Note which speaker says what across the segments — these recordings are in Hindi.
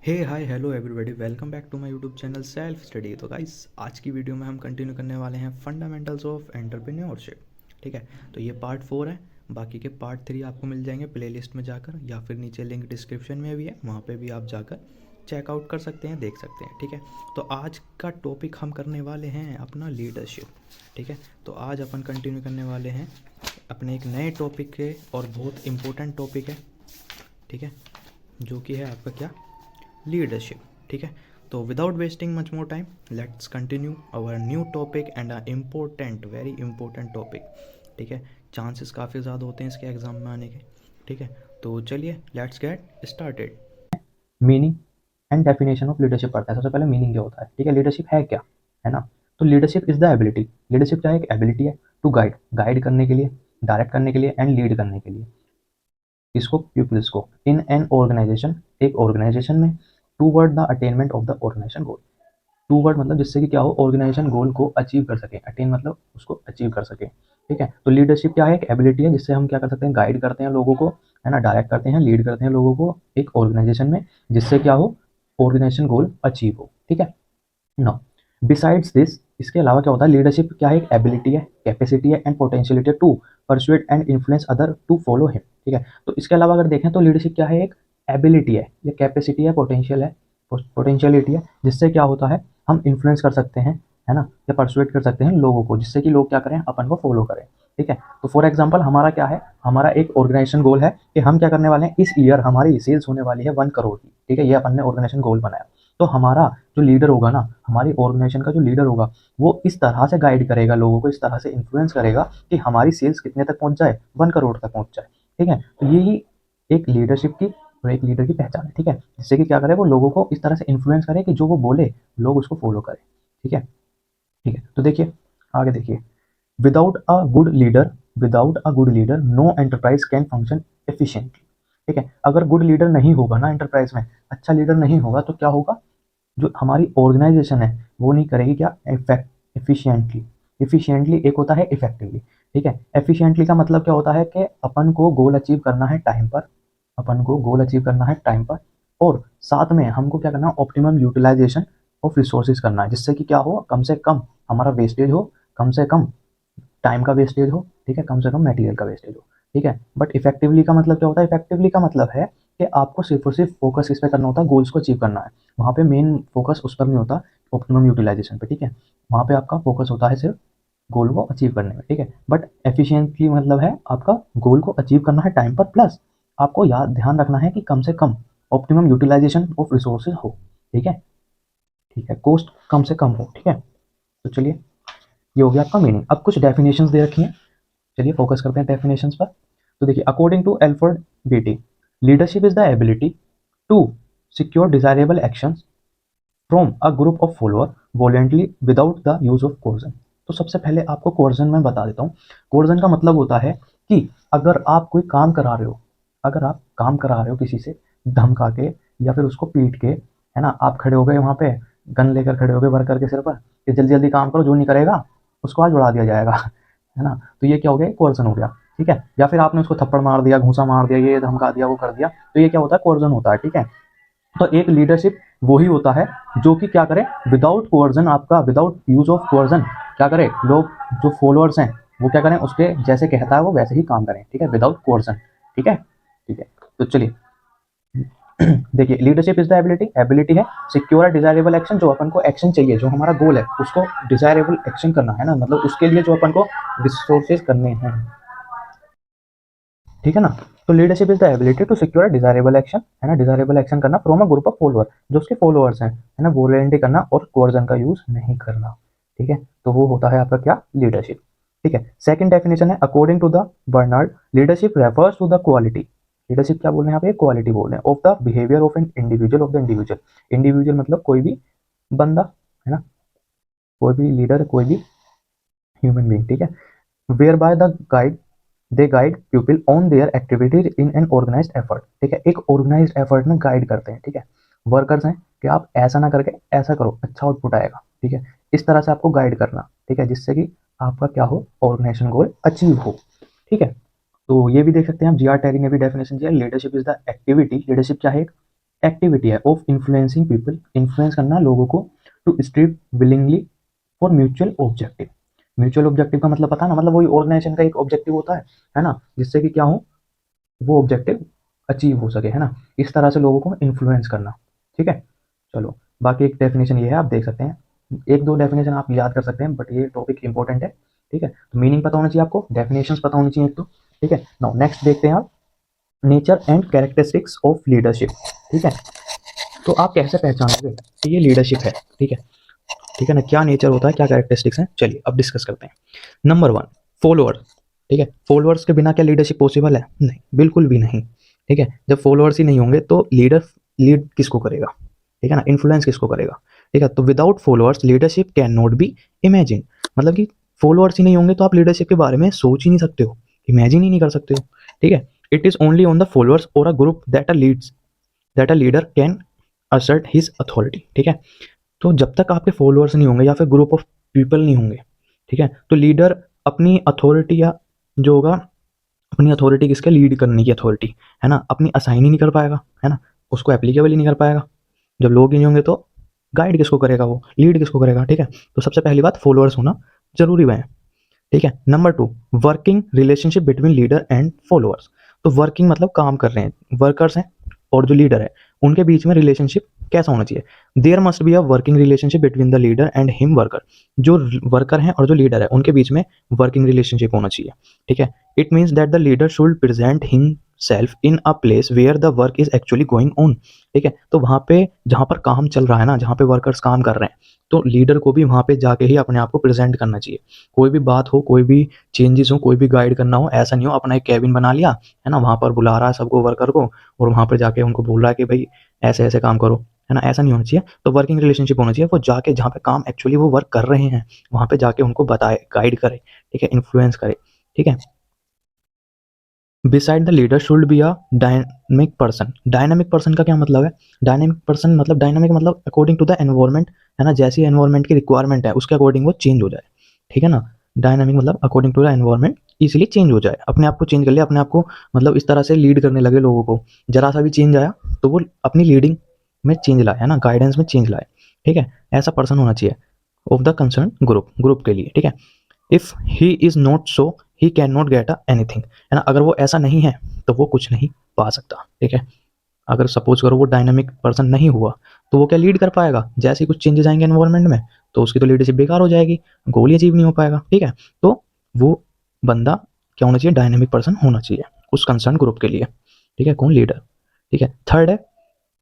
Speaker 1: Hey hi hello everybody, welcome back to my YouTube channel self study. तो गाइस, आज की वीडियो में हम कंटिन्यू करने वाले हैं फंडामेंटल्स ऑफ एंटरप्रेन्योरशिप। ठीक है, तो ये पार्ट 4 है। बाकी के पार्ट 3 आपको मिल जाएंगे प्लेलिस्ट में जाकर, या फिर नीचे लिंक डिस्क्रिप्शन में भी है, वहाँ पे भी आप जाकर चेकआउट कर सकते हैं, देख सकते हैं। ठीक है, तो आज का टॉपिक हम करने वाले हैं अपना लीडरशिप। ठीक है, तो आज अपन कंटिन्यू करने वाले हैं अपने एक नए टॉपिक के, और बहुत इम्पोर्टेंट टॉपिक है। ठीक है, जो कि है आपका क्या, लीडरशिप। ठीक है, तो without wasting much more time, let's continue our new topic and a important, very important topic. ठीक है, चांसेस काफ़ी ज़्यादा होते हैं इसके एग्ज़ाम में आने के। ठीक है, तो चलिए let's get started.
Speaker 2: Meaning and definition of leadership पढ़ते हैं। सबसे पहले मीनिंग क्या होता है, ठीक है, लीडरशिप है क्या, है ना। तो leadership is the ability, leadership क्या है, एक एबिलिटी है टू गाइड, गाइड करने के लिए, डायरेक्ट करने के लिए एंड लीड करने के लिए इसको, पीपल्स को, इन एन ऑर्गेनाइजेशन, एक ऑर्गेनाइजेशन में, toward the attainment of the organisation goal. Toward मतलब जिससे कि क्या हो, ऑर्गेनाइजेशन गोल को अचीव कर सके, अटेन मतलब उसको अचीव कर सके। ठीक है, तो लीडरशिप क्या है, एक एबिलिटी है जिससे हम क्या कर सकते हैं, गाइड करते हैं लोगों को, है ना, डायरेक्ट करते हैं, लीड करते हैं लोगों को एक ऑर्गेनाइजेशन में, जिससे क्या हो, ऑर्गेनाइजेशन गोल अचीव हो। ठीक है, नो, बिसाइड्स दिस, इसके अलावा क्या होता है, लीडरशिप क्या है, एक एबिलिटी है, कैपेसिटी है and potentiality to persuade and influence other to follow him. ठीक है, तो इसके अलावा अगर देखें तो लीडरशिप क्या है, एक एबिलिटी है, या कैपेसिटी है, पोटेंशियल है, पोटेंशियलिटी है, जिससे क्या होता है, हम इन्फ्लुएंस कर सकते हैं, है ना, या परसुएट कर सकते हैं लोगों को, जिससे कि लोग क्या करें, अपन को फॉलो करें। ठीक है, तो फॉर एग्जाम्पल हमारा क्या है, हमारा एक ऑर्गेनाइजेशन गोल है कि हम क्या करने वाले हैं, इस ईयर हमारी सेल्स होने वाली है 1 करोड़ की। ठीक है, ये अपन ने ऑर्गेनाइजेशन गोल बनाया। तो हमारा जो लीडर होगा ना, हमारी ऑर्गेनाइजेशन का जो लीडर होगा, वो इस तरह से गाइड करेगा लोगों को, इस तरह से इन्फ्लुएंस करेगा कि हमारी सेल्स कितने तक पहुंच जाए, 1 करोड़ तक पहुंच जाए। ठीक है, तो यही एक लीडरशिप की और एक लीडर की पहचान है। ठीक है, जिससे कि क्या करे, वो लोगों को इस तरह से इन्फ्लुएंस करे कि जो वो बोले लोग उसको फॉलो करें। ठीक है, ठीक है, तो देखिए, आगे देखिए, without a good leader, without a good leader no enterprise can function efficiently. ठीक है, अगर गुड लीडर नहीं होगा ना एंटरप्राइज में, अच्छा लीडर नहीं होगा, तो क्या होगा, जो हमारी ऑर्गेनाइजेशन है वो नहीं करेगी क्या, एफिशिएंटली। एफिशिएंटली एक होता है इफेक्टिवली। ठीक है, एफिशिएंटली का मतलब क्या होता है कि अपन को गोल अचीव करना है टाइम पर, अपन को गोल अचीव करना है टाइम पर, और साथ में हमको क्या करना है, ऑप्टिमम यूटिलाइजेशन ऑफ रिसोर्सेज करना है, जिससे कि क्या हो, कम से कम हमारा वेस्टेज हो, कम से कम टाइम का वेस्टेज हो, ठीक है, कम से कम मटेरियल का वेस्टेज हो। ठीक है, बट इफेक्टिवली का मतलब क्या होता है, इफेक्टिवली का मतलब है कि आपको सिर्फ और सिर्फ फोकस किस पे करना होता है, गोल्स को अचीव करना है। वहाँ पे मेन फोकस उस पर नहीं होता, ऑप्टिमम यूटिलाइजेशन पे। ठीक है, वहाँ पे आपका फोकस होता है सिर्फ गोल को अचीव करने में। ठीक है, बट एफिशिएंटली मतलब है आपका गोल को अचीव करना है टाइम पर, प्लस आपको याद ध्यान रखना है कि कम से कम ऑप्टिमम यूटिलाइजेशन ऑफ रिसोर्सेज हो। ठीक है, ठीक है, कॉस्ट कम से कम हो। ठीक है, तो चलिए, ये हो गया आपका मीनिंग। अब कुछ डेफिनेशंस दे रखी हैं, चलिए फोकस करते हैं डेफिनेशंस पर। तो देखिए, according to Alford Beatty, leadership is the ability to secure desirable actions from a group of follower voluntarily without the use of coercion. तो सबसे पहले आपको कोर्जन में बता देता हूँ। कोर्जन का मतलब होता है कि अगर आप कोई काम करा रहे हो, अगर आप काम करा रहे हो किसी से धमका के, या फिर उसको पीट के, है ना, आप खड़े हो गए वहां पे, गन लेकर खड़े हो गए वर्कर के सिर पर कि जल्दी जल्दी काम करो, जो नहीं करेगा उसको आज उड़ा दिया जाएगा, है ना। तो ये क्या हो गया, कोर्जन हो गया। ठीक है, या फिर आपने उसको थप्पड़ मार दिया, घूसा मार दिया, ये धमका दिया, वो कर दिया, तो ये क्या होता है, कोर्जन होता है। ठीक है, तो एक लीडरशिप वही होता है जो कि क्या करे, विदाउट कोअर्जन, आपका विदाउट यूज ऑफ कोअर्जन क्या करे, लोग जो फॉलोअर्स हैं वो क्या करें, उसके जैसे कहता है वो वैसे ही काम करें। ठीक है, विदाउट कोअर्जन। ठीक है, ठीक है, तो चलिए देखिए, leadership is the ability, ability है सिक्योर डिजायरेबल एक्शन, जो अपन को एक्शन चाहिए, जो हमारा गोल है उसको डिजायरेबल एक्शन करना है ना, मतलब उसके लिए जो अपन को रिसोर्सेज करने हैं। ठीक है ना, तो leadership is the ability to secure desirable action, है ना, डिजायरेबल एक्शन करना from a group of follower, जो उसके फॉलोअर्स हैं, है ना, वॉलंटरी करना और कोर्जन का यूज नहीं करना। ठीक है, तो वो होता है आपका क्या, लीडरशिप। ठीक है, सेकंड डेफिनेशन है according to the Bernard, leadership refers to the quality, leadership क्या बोल रहे हैं यहाँ पे, क्वालिटी बोल रहे हैं, of the behaviour of an individual, of the individual, individual मतलब कोई भी बंदा, है ना, कोई भी लीडर, कोई भी ह्यूमन बींग। ठीक है, whereby the guide, they guide people on their activities in an organized effort. ठीक है, एक ऑर्गेनाइज्ड एफर्ट में गाइड करते हैं। ठीक है, वर्कर्स हैं कि आप ऐसा ना करके ऐसा करो, अच्छा आउटपुट आएगा। ठीक है, इस तरह से आपको गाइड करना। ठीक है, जिससे कि आपका क्या हो, ऑर्गेनाइजेशन गोल अचीव हो। ठीक है, तो ये भी देख सकते हैं आप, जी आर टेरी ने भी डेफिनेशन दिया, leadership is the activity, leadership क्या है, एक एक्टिविटी है ऑफ इन्फ्लुएंसिंग पीपल, इन्फ्लुएंस करना लोगों को, to strive willingly for mutual objective. Mutual objective का मतलब पता है ना, मतलब वही ऑर्गेनाइजेशन का एक ऑब्जेक्टिव होता है ना, जिससे कि क्या हो, वो ऑब्जेक्टिव अचीव हो सके, है ना। इस तरह से लोगों को इन्फ्लुएंस करना, ठीक है। चलो, बाकी एक डेफिनेशन ये है, आप देख सकते हैं, एक दो डेफिनेशन आप याद कर सकते हैं, बट ये टॉपिक इंपॉर्टेंट है, ठीक है। तो मीनिंग पता होना चाहिए आपको, डेफिनेशंस पता होनी चाहिए एक तो, ठीक है। नाउ नेक्स्ट देखते हैं आप, nature and characteristics of leadership, ठीक है। तो आप कैसे पहचानोगे कि ये लीडरशिप है, ठीक है, ठीक है ना, क्या नेचर होता है, क्या कैरेक्टरिस्टिक्स हैं, चलिए अब डिस्कस करते हैं। नंबर 1, फॉलोअर, ठीक है। फॉलोअर्स के बिना क्या लीडरशिप पॉसिबल है? नहीं, बिल्कुल भी नहीं, ठीक है। जब फॉलोअर्स ही नहीं होंगे तो लीडर लीड किसको करेगा, ठीक है ना, इन्फ्लुएंस किसको करेगा, ठीक है। तो without followers leadership can not be imagine, मतलब कि फॉलोअर्स ही नहीं होंगे तो आप लीडरशिप के बारे में सोच ही नहीं सकते हो, इमेजिन ही नहीं कर सकते हो, ठीक है। It is only on the followers or a group that a leader can assert his authority, ठीक है। तो जब तक आपके फॉलोअर्स नहीं होंगे या फिर ग्रुप ऑफ पीपल नहीं होंगे, ठीक है, तो लीडर अपनी अथॉरिटी या जो होगा, अपनी अथॉरिटी किसके, लीड करने की अथॉरिटी, है ना, अपनी असाइन ही नहीं कर पाएगा, है ना, उसको एप्लीकेबल ही नहीं कर पाएगा। जब लोग ही नहीं होंगे तो गाइड किसको करेगा, वो लीड किसको करेगा, ठीक है। तो सबसे पहली बात, फॉलोअर्स होना जरूरी है, ठीक है। Number 2, working relationship between leader and followers. तो वर्किंग मतलब काम कर रहे हैं, वर्कर्स हैं और जो लीडर है उनके बीच में रिलेशनशिप कैसा होना चाहिए, there must be a working relationship between the leader and him worker. जो वर्कर हैं और जो लीडर है उनके बीच में वर्किंग रिलेशनशिप होना चाहिए, ठीक है। It means that the leader should present himself in a place where the work is actually going on, ठीक है। तो वहाँ पे जहाँ पर काम चल रहा है ना, जहाँ पे वर्कर्स काम कर रहे हैं, तो लीडर को भी वहाँ पे जाके ही अपने आप को प्रेजेंट करना चाहिए। कोई भी बात हो, कोई भी चेंजेस हो, कोई भी गाइड करना हो, ऐसा नहीं हो अपना एक कैबिन बना लिया, है ना, वहाँ पर बुला रहा है सबको वर्कर को और वहाँ पर जाके उनको बोल रहा है कि भाई ऐसे ऐसे काम करो, है ना, ऐसा नहीं होना चाहिए। तो वर्किंग रिलेशनशिप होना चाहिए, वो जाके जहाँ पे काम एक्चुअली वो वर्क कर रहे हैं वहाँ पे जाके उनको बताए, गाइड करे, ठीक है, इन्फ्लुएंस करे, ठीक है। Beside the leader should be a dynamic person. Dynamic person का क्या मतलब है, डायनेमिक पर्सन मतलब, डायनेमिक मतलब अकॉर्डिंग टू द एनवायरमेंट, है ना, जैसी एनवायरमेंट की रिक्वायरमेंट है उसके अकॉर्डिंग वो चेंज हो जाए, ठीक है ना। डायनेमिक मतलब अकॉर्डिंग टू द एनवायरमेंट इसीलिए चेंज हो जाए, अपने आप को चेंज कर ले, अपने आप को मतलब इस तरह से लीड करने लगे लोगों को, जरा सा भी चेंज आया तो वो अपनी लीडिंग में चेंज लाए, है ना, गाइडेंस में चेंज लाए, ठीक है। ऐसा पर्सन होना चाहिए ऑफ द कंसर्न ग्रुप के लिए, ठीक है। If he is not so he can not get anything, है ना, अगर वो ऐसा नहीं है तो वो कुछ नहीं पा सकता, ठीक है। अगर सपोज करो वो डायनामिक पर्सन नहीं हुआ तो वो क्या लीड कर पाएगा, जैसे ही कुछ चेंजेस आएंगे एनवायरनमेंट में तो उसकी तो लीडरशिप बेकार हो जाएगी, गोल ही अचीव नहीं हो पाएगा, ठीक है। तो वो बंदा क्या होना चाहिए, डायनामिक पर्सन होना चाहिए उस कंसर्न ग्रुप के लिए, ठीक है, कौन, लीडर, ठीक है। थर्ड है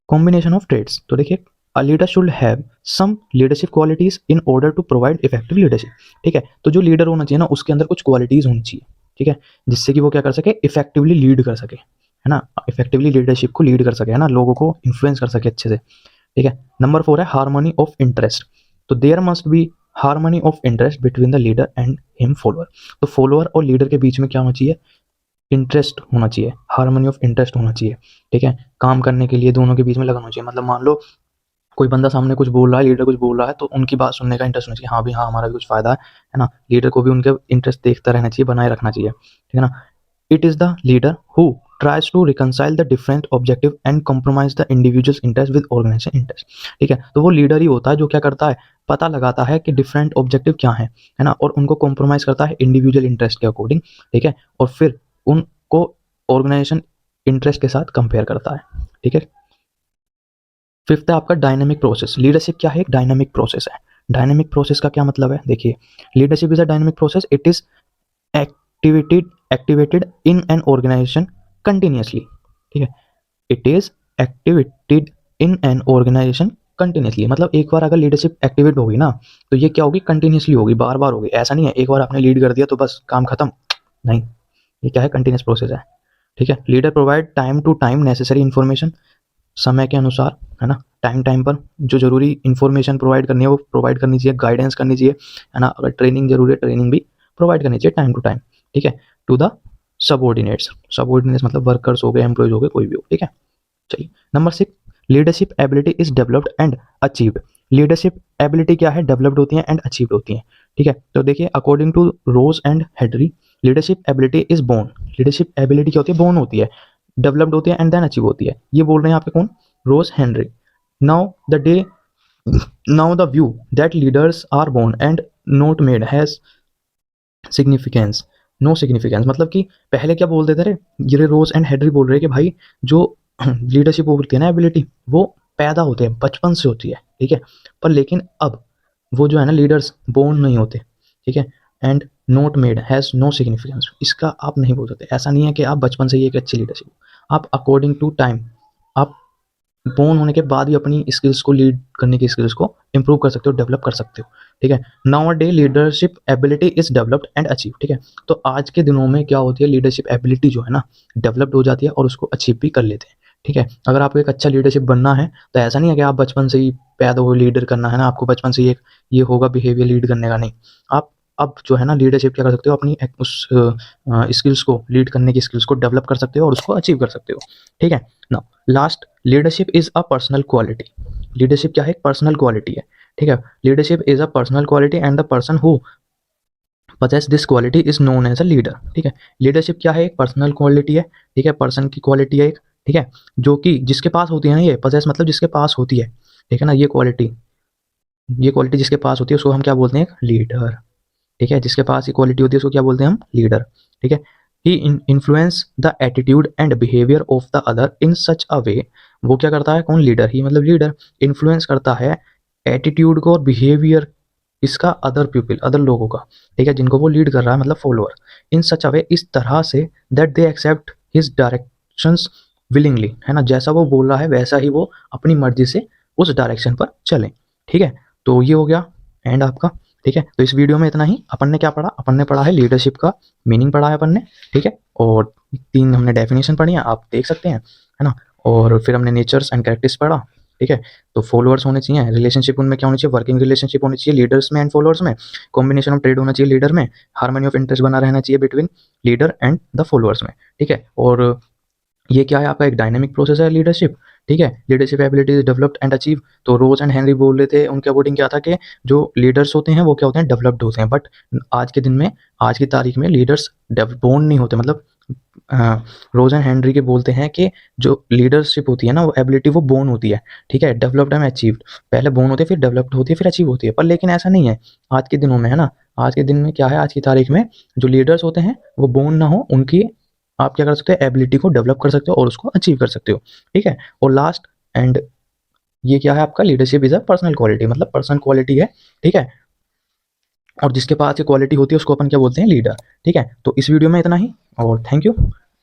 Speaker 2: कॉम्बिनेशन ऑफ ट्रेड्स। तो देखिए, a leader should have some leadership qualities in order to provide effective leadership, ठीक है। तो जो लीडर होना चाहिए ना उसके अंदर कुछ क्वालिटीज होनी चाहिए, ठीक है, जिससे कि वो क्या कर सके, इफेक्टिवली लीड कर सके, है ना, इफेक्टिवली लीडरशिप को लीड कर सके, है ना, लोगों को इन्फ्लुएंस कर सके अच्छे से, ठीक है। नंबर 4 है हार्मनी ऑफ इंटरेस्ट। तो there must be harmony of interest between the leader and him follower. तो फॉलोअर और लीडर के बीच में क्या होना चाहिए, इंटरेस्ट होना चाहिए, हार्मनी ऑफ इंटरेस्ट होना चाहिए, ठीक है। काम करने के लिए दोनों के बीच में लगन होना चाहिए, मतलब मान लो कोई बंदा सामने कुछ बोल रहा है, लीडर कुछ बोल रहा है, तो उनकी बात सुनने का इंटरेस्ट होना चाहिए, हाँ भी हाँ, हमारा भी कुछ फायदा है ना, लीडर को भी उनके इंटरेस्ट देखता रहना चाहिए, बनाए रखना चाहिए, ठीक है ना। It is the leader who tries to reconcile the different objective and compromise the individual's interest with organization interest, ठीक है। तो वो लीडर ही होता है जो क्या करता है, पता लगाता है कि डिफरेंट ऑब्जेक्टिव क्या है ना, और उनको कॉम्प्रोमाइज करता है इंडिविजुअल इंटरेस्ट के अकॉर्डिंग, ठीक है, और फिर उनको ऑर्गेनाइजेशन इंटरेस्ट के साथ कंपेयर करता है, ठीक है। फिफ्थ है आपका डायनामिक प्रोसेस। लीडरशिप क्या है, एक डायनामिक प्रोसेस है। डायनामिक प्रोसेस का क्या मतलब है, देखिए, leadership is a dynamic process, it is activated in an organization continuously, ठीक है, it is activated in an organization continuously, मतलब एक बार अगर लीडरशिप एक्टिवेट होगी ना तो ये क्या होगी, कंटिन्यूसली होगी, बार बार होगी, ऐसा नहीं है एक बार आपने लीड कर दिया तो बस काम खत्म, नहीं, ये क्या है, कंटिन्यूस प्रोसेस है, ठीक है। Leader provide time to time necessary information, समय के अनुसार, है ना, टाइम टाइम पर जो जरूरी इन्फॉर्मेशन प्रोवाइड करनी है वो प्रोवाइड करनी चाहिए, गाइडेंस करनी चाहिए, है ना, अगर ट्रेनिंग जरूरी है ट्रेनिंग भी प्रोवाइड करनी चाहिए टाइम टू टाइम, ठीक है, टू द सबॉर्डिनेट्स मतलब वर्कर्स हो गए, एम्प्लॉयज हो गए, कोई भी हो, ठीक है। चलिए, number 6, leadership ability is developed and achieved. Leadership ability क्या है, डेवलप्ड होती है एंड अचीव्ड होती है, ठीक है। तो देखिए, according to Rose and Hedrey, leadership ability is born. Leadership ability क्या होती है, बोर्न होती है, डेवलप्ड होती है एंड देन अचीव होती है। ये बोल रहे हैं आपके कौन,
Speaker 1: Rose Henry. Now the day, now the view that leaders are born and not made has significance, no significance, मतलब कि पहले क्या बोल देते थे, ये रोज एंड हेनरी बोल रहे हैं कि भाई जो लीडरशिप होती है ना, एबिलिटी, वो पैदा होते हैं, बचपन से होती है, ठीक है। पर लेकिन अब वो जो है ना, लीडर्स बोर्न नहीं होते, ठीक है। And not made has no significance, इसका आप नहीं बोल सकते। ऐसा नहीं है कि आप बचपन से ही एक अच्छी लीडरशिप हो, आप अकॉर्डिंग टू टाइम, आप बोर्न होने के बाद भी अपनी स्किल्स को, लीड करने की स्किल्स को इंप्रूव कर सकते हो, डेवलप कर सकते हो, ठीक है। Now day leadership ability is developed and achieve, ठीक है। तो आज के दिनों में क्या होती है, लीडरशिप एबिलिटी जो है ना, डेवलप्ड हो जाती है और उसको अचीव भी कर लेते हैं, ठीक है। अगर आपको एक अच्छा लीडरशिप बनना है तो ऐसा नहीं है कि आप बचपन से ही पैदा हो लीडर करना है ना, आपको बचपन से ही एक ये होगा बिहेवियर लीड करने का, नहीं। आप अब जो है ना, लीडरशिप क्या कर सकते हो, अपनी उस स्किल्स को, लीड करने की स्किल्स को डेवलप कर सकते हो और उसको अचीव कर सकते हो, ठीक है। Now last, leadership is a personal quality. Leadership क्या है, एक पर्सनल क्वालिटी है, ठीक है। Leadership is a personal quality and the person who possess this quality is known as a leader, ठीक है। लीडरशिप क्या है, एक पर्सनल क्वालिटी है, ठीक है, पर्सन की क्वालिटी है एक, ठीक है, जो कि जिसके पास होती है ना, ये possess मतलब जिसके पास होती है, ठीक है ना, ये क्वालिटी जिसके पास होती है उसको हम क्या बोलते हैं, एक लीडर, ठीक है। जिसके पास ये क्वालिटी होती है उसको क्या बोलते हैं हम, लीडर, ठीक है। He influence the attitude and behaviour of the other in such a way, वो क्या करता है, कौन, लीडर, ही मतलब लीडर इन्फ्लुएंस करता है एटीट्यूड को और बिहेवियर इसका, अदर पीपल, अदर लोगों का, ठीक है, जिनको वो लीड कर रहा है, मतलब फॉलोअर, इन सच अ वे, इस तरह से, that they accept his directions willingly, है ना, जैसा वो बोल रहा है वैसा ही वो अपनी मर्जी से उस डायरेक्शन पर चलें, ठीक है। तो ये हो गया एंड आपका, ठीक है। तो इस वीडियो में इतना ही। अपन ने क्या पढ़ा, अपन ने पढ़ा है लीडरशिप का मीनिंग पढ़ा है अपन ने, ठीक है, और 3 हमने डेफिनेशन पढ़ी है, आप देख सकते हैं, है ना। और फिर हमने नेचर्स एंड कैरेक्टर्स पढ़ा, ठीक है। तो फॉलोअर्स होने चाहिए, रिलेशनशिप उनमें क्या होनी चाहिए, वर्किंग रिलेशनशिप होनी चाहिए लीडर्स में एंड फॉलोअर्स में, कॉम्बिनेशन ऑफ ट्रेड होना चाहिए लीडर में, हार्मनी ऑफ इंटरेस्ट बना रहना चाहिए between leader and the followers में, ठीक है। और ये क्या है, आपका एक डायनेमिक प्रोसेस है लीडरशिप, ठीक है। Leadership ability is developed and achieve. तो रोज एंड हेनरी बोल रहे थे, उनके अकॉर्डिंग क्या था कि जो लीडर्स होते हैं वो क्या होते हैं, डेवलप्ड होते हैं, बट आज के दिन में, आज की तारीख में लीडर्स बोर्न नहीं होते, मतलब रोज एंड हेनरी के बोलते हैं कि जो लीडरशिप होती है ना, वो एबिलिटी वो बोर्न होती है, ठीक है, डेवलप्ड एंड अचीव्ड, पहले बोर्न होती है, फिर डेवलप्ड होती है, फिर अचीव होती है। पर लेकिन ऐसा नहीं है आज के दिनों में, है ना। आज के दिन में क्या है, आज की तारीख में जो लीडर्स होते हैं वो बोर्न ना हो, उनकी आप क्या कर सकते हो, एबिलिटी को डेवलप कर सकते हो और उसको अचीव कर सकते हो, ठीक है। और लास्ट एंड, ये क्या है आपका, leadership is a personal quality, मतलब पर्सनल क्वालिटी है, ठीक है। और जिसके पास ये क्वालिटी होती है उसको अपन क्या बोलते हैं, लीडर, ठीक है। तो इस वीडियो में इतना ही, और थैंक यू।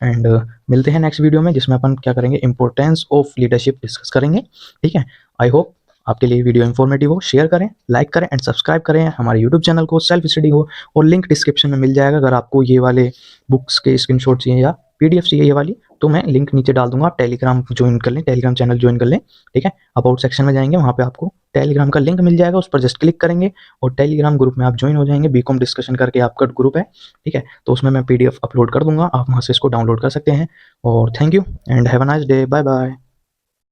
Speaker 1: एंड मिलते हैं नेक्स्ट वीडियो में, जिसमें अपन क्या करेंगे, इंपॉर्टेंस ऑफ लीडरशिप डिस्कस करेंगे, ठीक है। आई होप आपके लिए वीडियो इन्फॉर्मेटिव हो, शेयर करें, लाइक करें एंड सब्सक्राइब करें हमारे यूट्यूब चैनल को, सेल्फ स्टडी हो, और लिंक डिस्क्रिप्शन में मिल जाएगा। अगर आपको ये वाले बुक्स के स्क्रीनशॉट चाहिए या पीडीएफ चाहिए ये वाली, तो मैं लिंक नीचे डाल दूंगा, आप टेलीग्राम ज्वाइन कर लें, टेलीग्राम चैनल ज्वाइन कर लें, ठीक है। अबाउट सेक्शन में जाएंगे, वहाँ पे आपको टेलीग्राम का लिंक मिल जाएगा, उस पर जस्ट क्लिक करेंगे और टेलीग्राम ग्रुप में आप ज्वाइन हो जाएंगे। बीकॉम डिस्कशन करके आपका ग्रुप है, ठीक है। तो उसमें मैं पीडीएफ अपलोड कर दूंगा, आप वहाँ से इसको डाउनलोड कर सकते हैं। और thank you and have a nice day, bye bye.